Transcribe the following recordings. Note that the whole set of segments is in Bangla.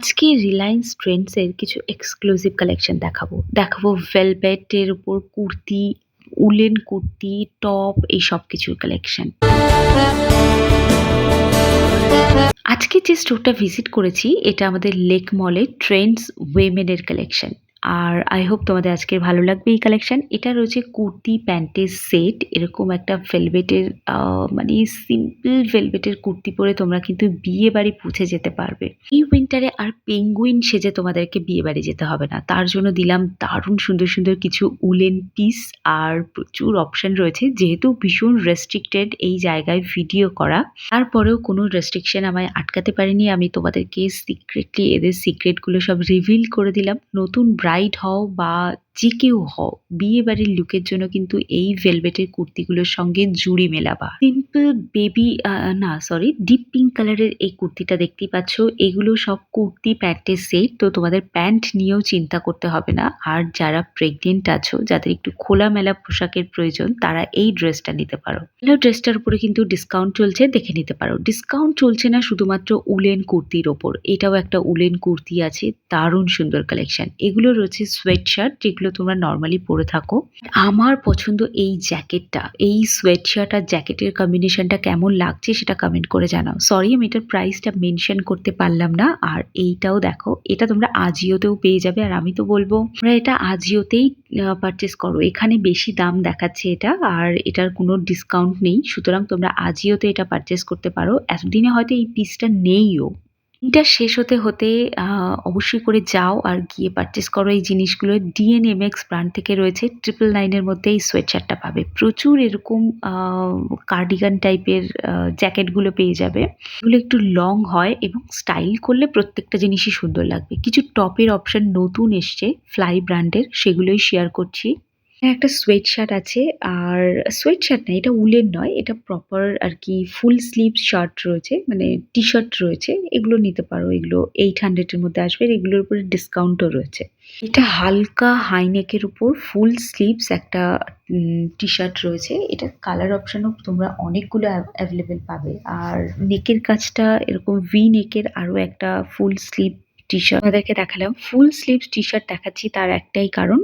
আজকে রিলায়েন্স ট্রেন্ডস এর কিছু এক্সক্লুসিভ কালেকশন দেখাবো ভেলভেটের উপর কুর্তি, উলেন কুর্তি, টপ এই সব কিছুর কালেকশন। আজকে যে স্টোরটা ভিজিট করেছি এটা আমাদের লেক মলে ট্রেন্ডস উইমেন এর কালেকশন। আর আই হোপ তোমাদের আজকে ভালো লাগবে এই কালেকশন। এটা রয়েছে কুর্তি প্যান্টের সেট, এরকম একটা ভেলভেটের মানে সিম্পল ভেলভেটের কুর্তি পরে তোমরা কিন্তু বিয়ে বাড়ি পৌঁছে যেতে পারবে এই উইন্টারে। আর পেঙ্গুইন সেজে তোমাদেরকে বিয়ে বাড়ি যেতে হবে না, তার জন্য দিলাম দারুণ সুন্দর সুন্দর কিছু উলেন পিস। আর প্রচুর অপশন রয়েছে, যেহেতু ভীষণ রেস্ট্রিক্টেড এই জায়গায় ভিডিও করা, তারপরেও কোনো রেস্ট্রিকশন আমায় আটকাতে পারেনি। আমি তোমাদেরকে সিক্রেটলি এদের সিক্রেটগুলো সব রিভিল করে দিলাম। নতুন ব্রাইড হও বা যে কেউ হও, বিয়ে বাড়ির লুকের জন্য কিন্তু এই ভেলভেটের কুর্তিগুলোর সঙ্গে জুড়ি মেলাবা। সিম্পল বেবি না সরি ডিপ পিঙ্ক কালারের এই কুর্তিটা দেখতেই পাচ্ছ, এগুলো সব কুর্তি প্যান্টের সেট, তো তোমাদের প্যান্ট নিয়েও চিন্তা করতে হবে না। আর যারা প্রেগনেন্ট আছো, যাদের একটু খোলামেলা পোশাকের প্রয়োজন, তারা এই ড্রেসটা নিতে পারো। ড্রেসটার উপরে কিন্তু ডিসকাউন্ট চলছে, দেখে নিতে পারো। ডিসকাউন্ট চলছে না শুধুমাত্র উলেন কুর্তির ওপর, এটাও একটা উলেন কুর্তি আছে, দারুণ সুন্দর কালেকশন। এগুলো রয়েছে সোয়েট শার্ট, যেগুলো তোমরা নর্মালি পরে থাকো। আমার পছন্দ এই জ্যাকেটটা, এই সোয়েট শার্ট আর জ্যাকেটের কম্বিনেশনটা কেমন লাগছে সেটা কমেন্ট করে জানাও। সরি আমি এটার প্রাইসটা মেনশন করতে পারলাম না। আর এইটাও দেখো, এটা তোমরা আজিওতেও পেয়ে যাবে। আর আমি তো বলবো তোমরা এটা আজিওতেই পারচেস করো, এখানে বেশি দাম দেখাচ্ছে এটা, আর এটার কোনো ডিসকাউন্ট নেই, সুতরাং তোমরা আজিওতে এটা পারচেস করতে পারো। এতদিনে হয়তো এই পিসটা নেইও। দিনটা শেষ হতে হতে অবশ্যই করে যাও আর গিয়ে পারচেস করো এই জিনিসগুলো। ডিএনএমএক্স ব্র্যান্ড থেকে রয়েছে 999 এর মধ্যে এই সোয়েট শার্টটা পাবে। প্রচুর এরকম কার্ডিগান টাইপের জ্যাকেটগুলো পেয়ে যাবে। এগুলো একটু লং হয় এবং স্টাইল করলে প্রত্যেকটা জিনিসই সুন্দর লাগবে। কিছু টপের অপশন নতুন এসছে ফ্লাই ব্র্যান্ডের, সেগুলোই শেয়ার করছি। একটা সোয়েট শার্ট আছে, আর সোয়েট শার্ট না, এটা উলের নয়, এটা প্রপার আর কি ফুল স্লিভ শার্ট রয়েছে, মানে টি শার্ট রয়েছে। এগুলো নিতে পারো, এগুলো 800 এর মধ্যে আসবে, আর এগুলোর উপরে ডিসকাউন্টও রয়েছে। এটা হালকা হাই নেকের উপর ফুল স্লিভস একটা টি শার্ট রয়েছে। এটার কালার অপশনও তোমরা অনেকগুলো অ্যাভেলেবেল পাবে। আর নেকের কাজটা এরকম ভি নেকের আরো একটা ফুল স্লিভ টি শার্ট আমাদেরকে দেখালাম। ফুল স্লিভস টি শার্ট দেখাচ্ছি তার একটাই কারণ,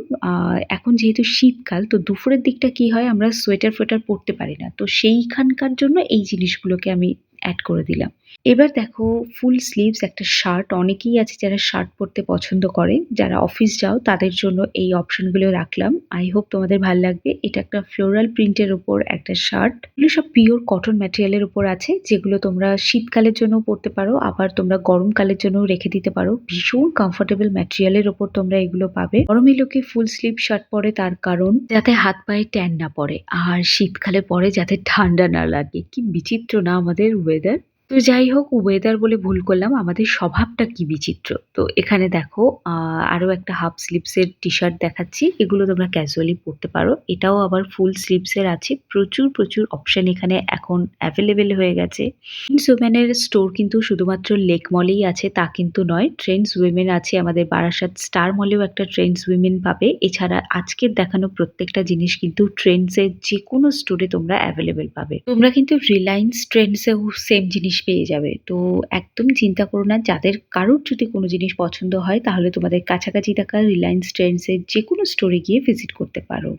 এখন যেহেতু শীতকাল, তো দুপুরের দিকটা কি হয়, আমরা সোয়েটার ফোয়েটার পরতে পারি না, তো সেইখানকার জন্য এই জিনিসগুলোকে আমি অ্যাড করে দিলাম। এবার দেখো ফুল স্লিভস একটা শার্ট, অনেকেই আছে যারা শার্ট পরতে পছন্দ করে, যারা অফিস যাও তাদের জন্য এই অপশনগুলো রাখলাম। আই হোপ তোমাদের ভালো লাগবে। এটা একটা ফ্লোরাল প্রিন্টের ওপর একটা শার্ট, এগুলো সব পিওর কটন ম্যাটেরিয়ালের উপর আছে, যেগুলো তোমরা শীতকালের জন্য পরতে পারো, আবার তোমরা গরমকালের জন্য রেখে দিতে পারো। ভীষণ কমফোর্টেবল ম্যাটেরিয়ালের ওপর তোমরা এগুলো পাবে। গরমে লোকে ফুল স্লিভ শার্ট পরে তার কারণ যাতে হাত পায়ে ট্যান না পড়ে, আর শীতকালে পরে যাতে ঠান্ডা না লাগে। কি বিচিত্র না আমাদের ওয়েদার। তো যাই হোক, ওয়েদার বলে ভুল করলাম, আমাদের স্বভাবটা কি বিচিত্র। তো এখানে দেখো আরো একটা হাফ স্লিভস এর টি শার্ট দেখাচ্ছি, এগুলো তোমরা ক্যাজুয়ালি পরতে পারো। এটাও আবার ফুল স্লিভস এর আছে। প্রচুর প্রচুর অপশন এখানে এখন অ্যাভেলেবেল হয়ে গেছে। ট্রেন্ডস উইমেনের স্টোর কিন্তু শুধুমাত্র লেক মলেই আছে তা কিন্তু নয়, ট্রেন্ডস উইমেন আছে আমাদের বারাসাত স্টার মলেও একটা ট্রেন্ডস উইমেন পাবে। এছাড়া আজকের দেখানো প্রত্যেকটা জিনিস কিন্তু ট্রেন্ডস এর যে কোনো স্টোরে তোমরা অ্যাভেলেবেল পাবে। তোমরা কিন্তু রিলায়েন্স ট্রেন্ডস এও সেম জিনিস পেয়ে যাবে। তো একদম চিন্তা করো না, যাদের কারোর যদি কোনো জিনিস পছন্দ হয় তাহলে তোমাদের কাছাকাছি থাকা রিলায়েন্স ট্রেন্ডস এর যে কোনো স্টোরে গিয়ে ভিজিট করতে পারো।